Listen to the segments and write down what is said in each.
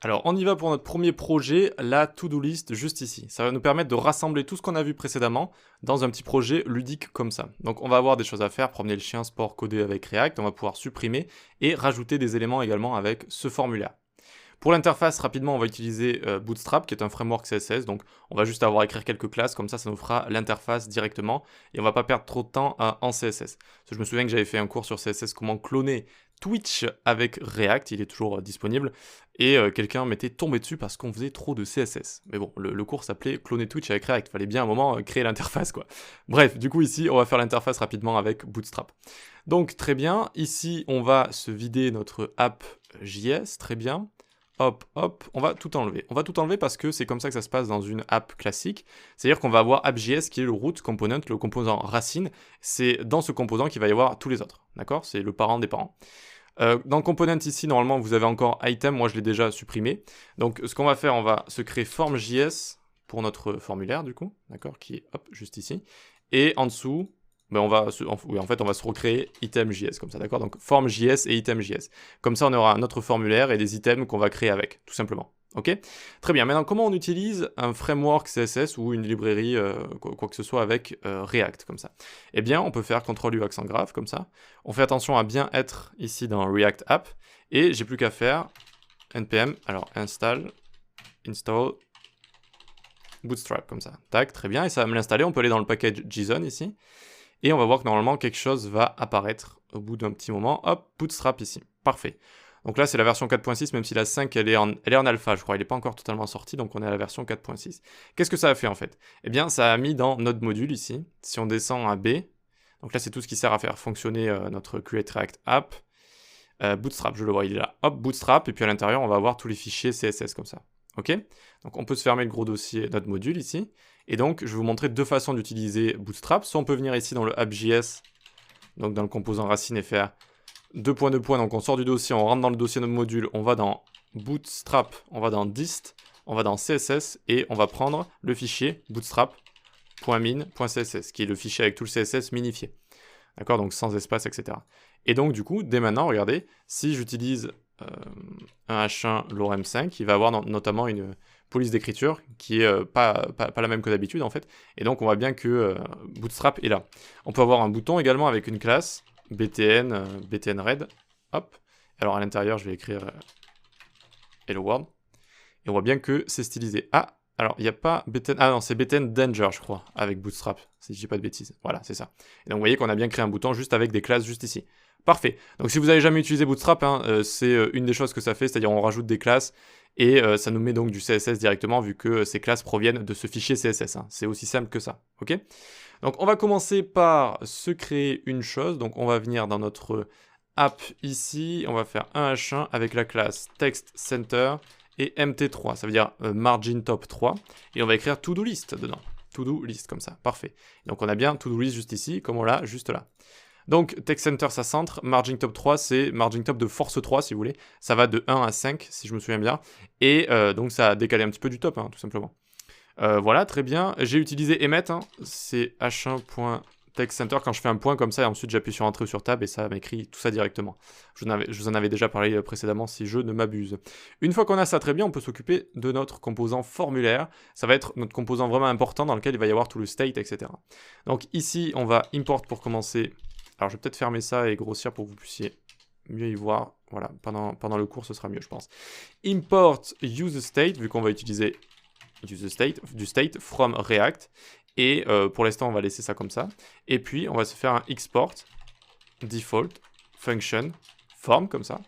Alors, on y va pour notre premier projet, la to-do list, juste ici. Ça va nous permettre de rassembler tout ce qu'on a vu précédemment dans un petit projet ludique comme ça. Donc, on va avoir des choses à faire, promener le chien, sport, coder avec React. On va pouvoir supprimer et rajouter des éléments également avec ce formulaire. Pour l'interface, rapidement, on va utiliser Bootstrap, qui est un framework CSS. Donc, on va juste avoir à écrire quelques classes, comme ça nous fera l'interface directement. Et on va pas perdre trop de temps en CSS. Parce que je me souviens que j'avais fait un cours sur CSS, comment cloner Twitch avec React. Il est toujours disponible. Et quelqu'un m'était tombé dessus parce qu'on faisait trop de CSS. Mais bon, le cours s'appelait cloner Twitch avec React. Fallait bien à un moment créer l'interface, quoi. Bref, du coup, ici, on va faire l'interface rapidement avec Bootstrap. Donc, très bien. Ici, on va se vider notre app JS. Très bien. Hop, hop, on va tout enlever. On va tout enlever parce que c'est comme ça que ça se passe dans une app classique. C'est-à-dire qu'on va avoir app.js qui est le root component, le composant racine. C'est dans ce composant qu'il va y avoir tous les autres. D'accord? C'est le parent des parents. Dans le component ici, normalement, vous avez encore item. Moi, je l'ai déjà supprimé. Donc, ce qu'on va faire, on va se créer form.js pour notre formulaire, du coup. D'accord? Qui est, hop, juste ici. Et en dessous, ben on va se recréer item.js comme ça, d'accord? Donc form.js et item.js. Comme ça, on aura un autre formulaire et des items qu'on va créer avec, tout simplement. Ok? Très bien. Maintenant, comment on utilise un framework CSS ou une librairie, quoi que ce soit avec React, comme ça? Eh bien, on peut faire CTRL-U accent grave, comme ça. On fait attention à bien être ici dans React App. Et j'ai plus qu'à faire npm, alors install Bootstrap, comme ça. Tac, très bien. Et ça va me l'installer. On peut aller dans le package JSON ici. Et on va voir que normalement, quelque chose va apparaître au bout d'un petit moment. Hop, Bootstrap ici. Parfait. Donc là, c'est la version 4.6, même si la 5, elle est en alpha, je crois. Elle n'est pas encore totalement sortie, donc on est à la version 4.6. Qu'est-ce que ça a fait, en fait? Eh bien, ça a mis dans notre module ici. Si on descend à B, donc là, c'est tout ce qui sert à faire fonctionner notre Create React App. Bootstrap, je le vois, il est là. Hop, Bootstrap, et puis à l'intérieur, on va avoir tous les fichiers CSS comme ça. Ok? Donc on peut se fermer le gros dossier, notre module ici. Et donc, je vais vous montrer deux façons d'utiliser Bootstrap. Soit on peut venir ici dans le app.js, donc dans le composant racine et faire deux points. Donc on sort du dossier, on rentre dans le dossier de notre module, on va dans Bootstrap, on va dans dist, on va dans CSS et on va prendre le fichier bootstrap.min.css, qui est le fichier avec tout le CSS minifié. D'accord? Donc sans espace, etc. Et donc, du coup, dès maintenant, regardez, si j'utilise un H1 lorem 5, il va avoir notamment une police d'écriture qui est pas la même que d'habitude, en fait. Et donc, on voit bien que Bootstrap est là. On peut avoir un bouton également avec une classe btn.red. Hop. Alors, à l'intérieur, je vais écrire Hello World. Et on voit bien que c'est stylisé. Ah, alors, il n'y a pas btn... Ah non, c'est btn danger, je crois, avec Bootstrap, si je dis pas de bêtises. Voilà, c'est ça. Et donc, vous voyez qu'on a bien créé un bouton juste avec des classes juste ici. Parfait. Donc, si vous n'avez jamais utilisé Bootstrap, hein, c'est une des choses que ça fait, c'est-à-dire on rajoute des classes et ça nous met donc du CSS directement vu que ces classes proviennent de ce fichier CSS. Hein. C'est aussi simple que ça. Ok? Donc, on va commencer par se créer une chose. Donc, on va venir dans notre app ici. On va faire un H1 avec la classe text center et mt3, ça veut dire margin top 3, et on va écrire to-do list dedans, to-do list comme ça, parfait. Donc on a bien to-do list juste ici, comme on l'a juste là. Donc text center ça centre, margin top 3 c'est margin top de force 3 si vous voulez, ça va de 1 à 5 si je me souviens bien, et donc ça a décalé un petit peu du top, hein, tout simplement. Voilà, très bien, j'ai utilisé emmet, hein, c'est h1.text center quand je fais un point comme ça, et ensuite j'appuie sur entrée ou sur tab, et ça m'écrit tout ça directement. Je vous en avais déjà parlé précédemment si je ne m'abuse. Une fois qu'on a ça très bien, on peut s'occuper de notre composant formulaire. Ça va être notre composant vraiment important dans lequel il va y avoir tout le state, etc. Donc ici, on va import pour commencer. Alors je vais peut-être fermer ça et grossir pour que vous puissiez mieux y voir. Voilà, pendant le cours, ce sera mieux, je pense. Import useState, vu qu'on va utiliser du state from React. Et pour l'instant, on va laisser ça comme ça. Et puis, on va se faire un export default function form comme ça.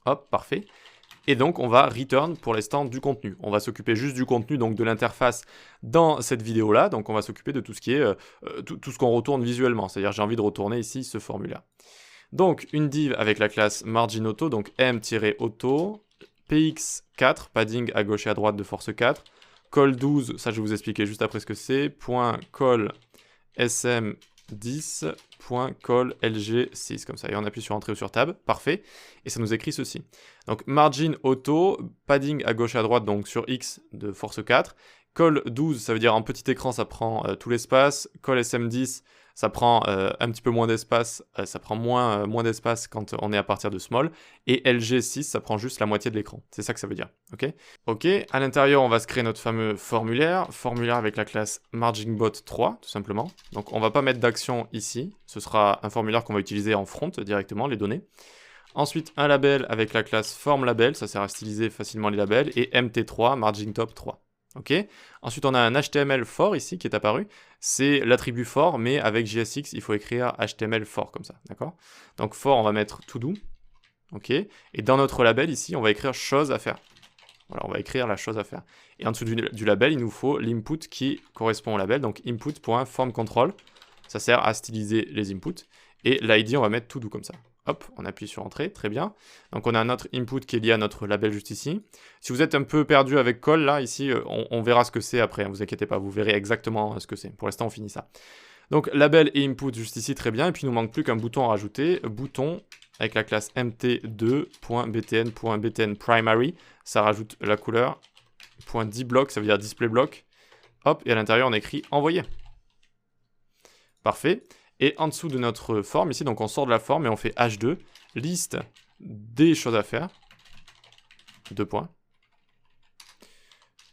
Hop, parfait. Et donc, on va return pour l'instant du contenu. On va s'occuper juste du contenu, donc de l'interface dans cette vidéo-là. Donc, on va s'occuper de tout ce qui est tout ce qu'on retourne visuellement. C'est-à-dire, j'ai envie de retourner ici ce formulaire. Donc, une div avec la classe margin auto, donc m-auto, px4, padding à gauche et à droite de force 4, call 12, ça je vais vous expliquer juste après ce que c'est, .call sm10, .call lg6, comme ça, et on appuie sur entrée ou sur tab, parfait, et ça nous écrit ceci. Donc margin auto, padding à gauche et à droite, donc sur x de force 4, call 12, ça veut dire en petit écran ça prend tout l'espace, call sm10, ça prend un petit peu moins d'espace, ça prend moins d'espace quand on est à partir de small, et LG6, ça prend juste la moitié de l'écran. C'est ça que ça veut dire, ok? Ok, à l'intérieur, on va se créer notre fameux formulaire avec la classe marginbot3, tout simplement. Donc on va pas mettre d'action ici, ce sera un formulaire qu'on va utiliser en front directement, les données. Ensuite, un label avec la classe formLabel, ça sert à styliser facilement les labels, et MT3, margintop3. Ok. Ensuite, on a un HTML for ici qui est apparu. C'est l'attribut for, mais avec JSX, il faut écrire HTML for comme ça, d'accord? Donc for, on va mettre to do. Ok. Et dans notre label ici, on va écrire chose à faire. Voilà, on va écrire la chose à faire. Et en dessous du label, il nous faut l'input qui correspond au label. Donc input.formControl. Ça sert à styliser les inputs. Et l'ID, on va mettre to do comme ça. Hop, on appuie sur Entrée, très bien. Donc on a notre input qui est lié à notre label juste ici. Si vous êtes un peu perdu avec call, là, ici, on verra ce que c'est après, ne vous inquiétez pas, vous verrez exactement ce que c'est. Pour l'instant, on finit ça. Donc label et input juste ici, très bien. Et puis il nous manque plus qu'un bouton à rajouter. Bouton avec la classe mt2.btn.btnPrimary. Ça rajoute la couleur. .dBlock, ça veut dire display block. Hop, et à l'intérieur, on écrit envoyer. Parfait. Et en dessous de notre forme ici, donc on sort de la forme et on fait H2, liste des choses à faire, 2 points.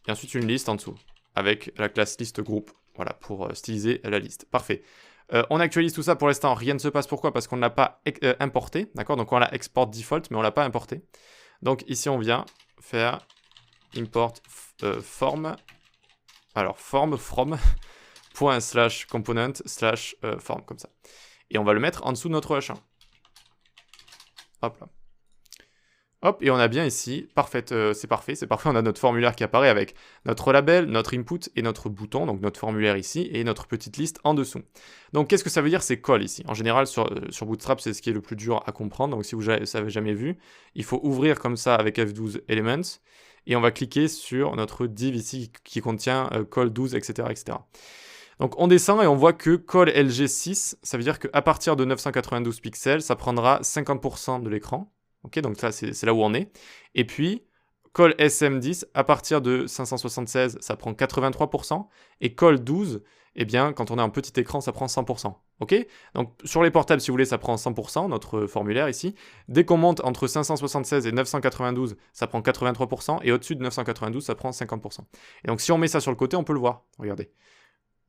Et ensuite une liste en dessous, avec la classe liste groupe, voilà, pour styliser la liste. Parfait. On actualise tout ça pour l'instant, rien ne se passe. Pourquoi? Parce qu'on ne l'a pas importé, d'accord? Donc on l'a export default, mais on ne l'a pas importé. Donc ici on vient faire import form, alors form from... ./component/form comme ça. Et on va le mettre en dessous de notre H1. Hop là. Hop, et on a bien ici, c'est parfait, on a notre formulaire qui apparaît avec notre label, notre input et notre bouton, donc notre formulaire ici, et notre petite liste en dessous. Donc qu'est-ce que ça veut dire ces calls ici? En général, sur Bootstrap, c'est ce qui est le plus dur à comprendre, donc si vous n'avez jamais vu, il faut ouvrir comme ça avec F12 Elements, et on va cliquer sur notre div ici qui contient call 12, etc., etc. Donc on descend et on voit que call LG6, ça veut dire qu'à partir de 992 pixels, ça prendra 50% de l'écran. Ok, donc ça c'est là où on est. Et puis call SM10, à partir de 576, ça prend 83%. Et call 12, eh bien quand on a un petit écran, ça prend 100%. Ok, donc sur les portables, si vous voulez, ça prend 100%, notre formulaire ici. Dès qu'on monte entre 576 et 992, ça prend 83%. Et au-dessus de 992, ça prend 50%. Et donc si on met ça sur le côté, on peut le voir. Regardez.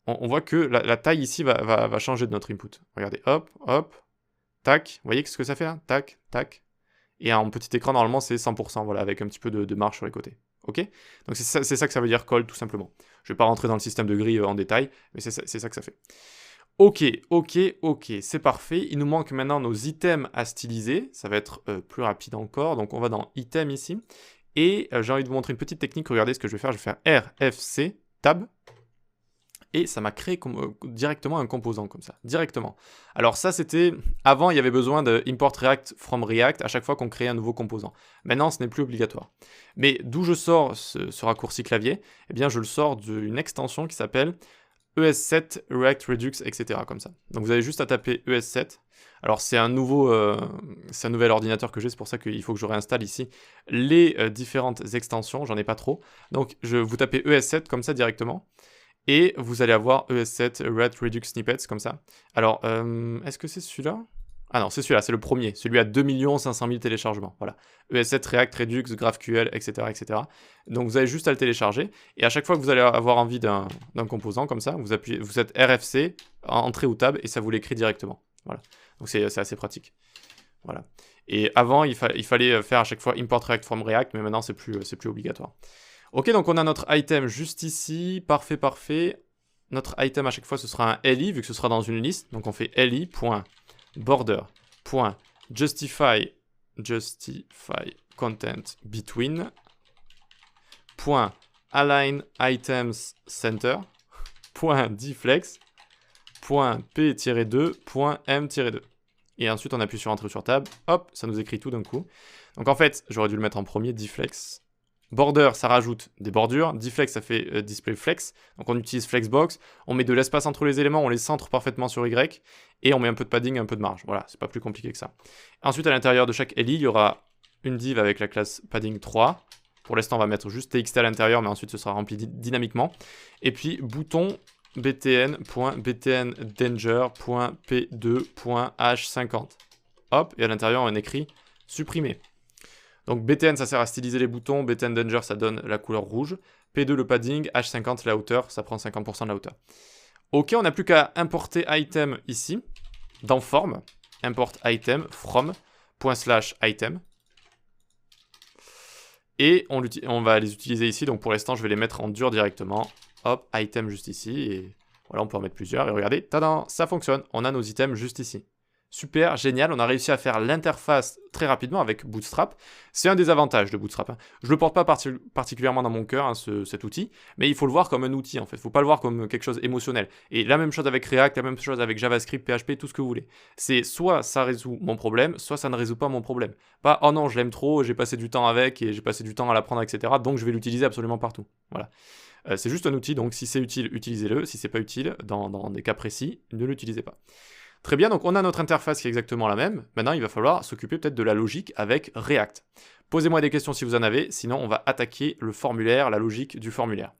On voit que la taille ici va changer de notre input. Regardez, hop, hop, tac. Vous voyez ce que ça fait là? Tac, tac. Et en petit écran, normalement, c'est 100%, voilà, avec un petit peu de marge sur les côtés. Ok? Donc c'est ça que ça veut dire call, tout simplement. Je ne vais pas rentrer dans le système de grille en détail, mais c'est ça que ça fait. Ok, c'est parfait. Il nous manque maintenant nos items à styliser. Ça va être plus rapide encore. Donc on va dans item ici. Et j'ai envie de vous montrer une petite technique. Regardez ce que je vais faire. Je vais faire RFC, tab. Et ça m'a créé directement un composant comme ça, directement. Alors ça c'était, avant il y avait besoin de import React from React à chaque fois qu'on créait un nouveau composant. Maintenant ce n'est plus obligatoire. Mais d'où je sors ce raccourci clavier? Eh bien je le sors d'une extension qui s'appelle ES7 React Redux, etc. comme ça. Donc vous avez juste à taper ES7. Alors c'est un nouvel ordinateur que j'ai, c'est pour ça qu'il faut que je réinstalle ici les différentes extensions, j'en ai pas trop. Donc vous tapez ES7 comme ça directement. Et vous allez avoir ES7 React Redux Snippets comme ça. Alors, est-ce que c'est celui-là? Ah non, c'est celui-là, c'est le premier. Celui à 2 500 000 téléchargements. Voilà. ES7 React Redux, GraphQL, etc., etc. Donc vous avez juste à le télécharger. Et à chaque fois que vous allez avoir envie d'un composant comme ça, vous êtes RFC, entrée ou tab, et ça vous l'écrit directement. Voilà. Donc c'est assez pratique. Voilà. Et avant, il fallait faire à chaque fois import React from React, mais maintenant c'est plus obligatoire. Ok, donc on a notre item juste ici, parfait. Notre item à chaque fois ce sera un li, vu que ce sera dans une liste. Donc on fait li.border.justify content between .align items center .deflex .p-2 .m-2. Et ensuite on appuie sur Entrée sur Tab, hop, ça nous écrit tout d'un coup. Donc en fait, j'aurais dû le mettre en premier, deflex. Border, ça rajoute des bordures. Deflex, ça fait display flex. Donc on utilise flexbox. On met de l'espace entre les éléments, on les centre parfaitement sur Y. Et on met un peu de padding, un peu de marge. Voilà, c'est pas plus compliqué que ça. Ensuite, à l'intérieur de chaque li, il y aura une div avec la classe padding 3. Pour l'instant, on va mettre juste txt à l'intérieur, mais ensuite, ce sera rempli dynamiquement. Et puis, bouton btn.btndanger.p2.h50. Hop, et à l'intérieur, on écrit supprimer. Donc btn, ça sert à styliser les boutons, btn danger, ça donne la couleur rouge, p2, le padding, h50, la hauteur, ça prend 50% de la hauteur. Ok, on n'a plus qu'à importer item ici, dans forme, import item from ./item. Et on va les utiliser ici, donc pour l'instant, je vais les mettre en dur directement. Hop, item juste ici, et voilà, on peut en mettre plusieurs, et regardez, tadam, ça fonctionne, on a nos items juste ici. Super, génial, on a réussi à faire l'interface très rapidement avec Bootstrap. C'est un des avantages de Bootstrap. Hein. Je ne le porte pas particulièrement dans mon cœur, hein, cet outil, mais il faut le voir comme un outil en fait. Il ne faut pas le voir comme quelque chose émotionnel. Et la même chose avec React, la même chose avec JavaScript, PHP, tout ce que vous voulez. C'est soit ça résout mon problème, soit ça ne résout pas mon problème. Pas, oh non, je l'aime trop, j'ai passé du temps avec, et j'ai passé du temps à l'apprendre, etc. Donc je vais l'utiliser absolument partout. Voilà. C'est juste un outil, donc si c'est utile, utilisez-le. Si c'est pas utile, dans des cas précis, ne l'utilisez pas. Très bien, donc on a notre interface qui est exactement la même. Maintenant, il va falloir s'occuper peut-être de la logique avec React. Posez-moi des questions si vous en avez, sinon on va attaquer le formulaire, la logique du formulaire.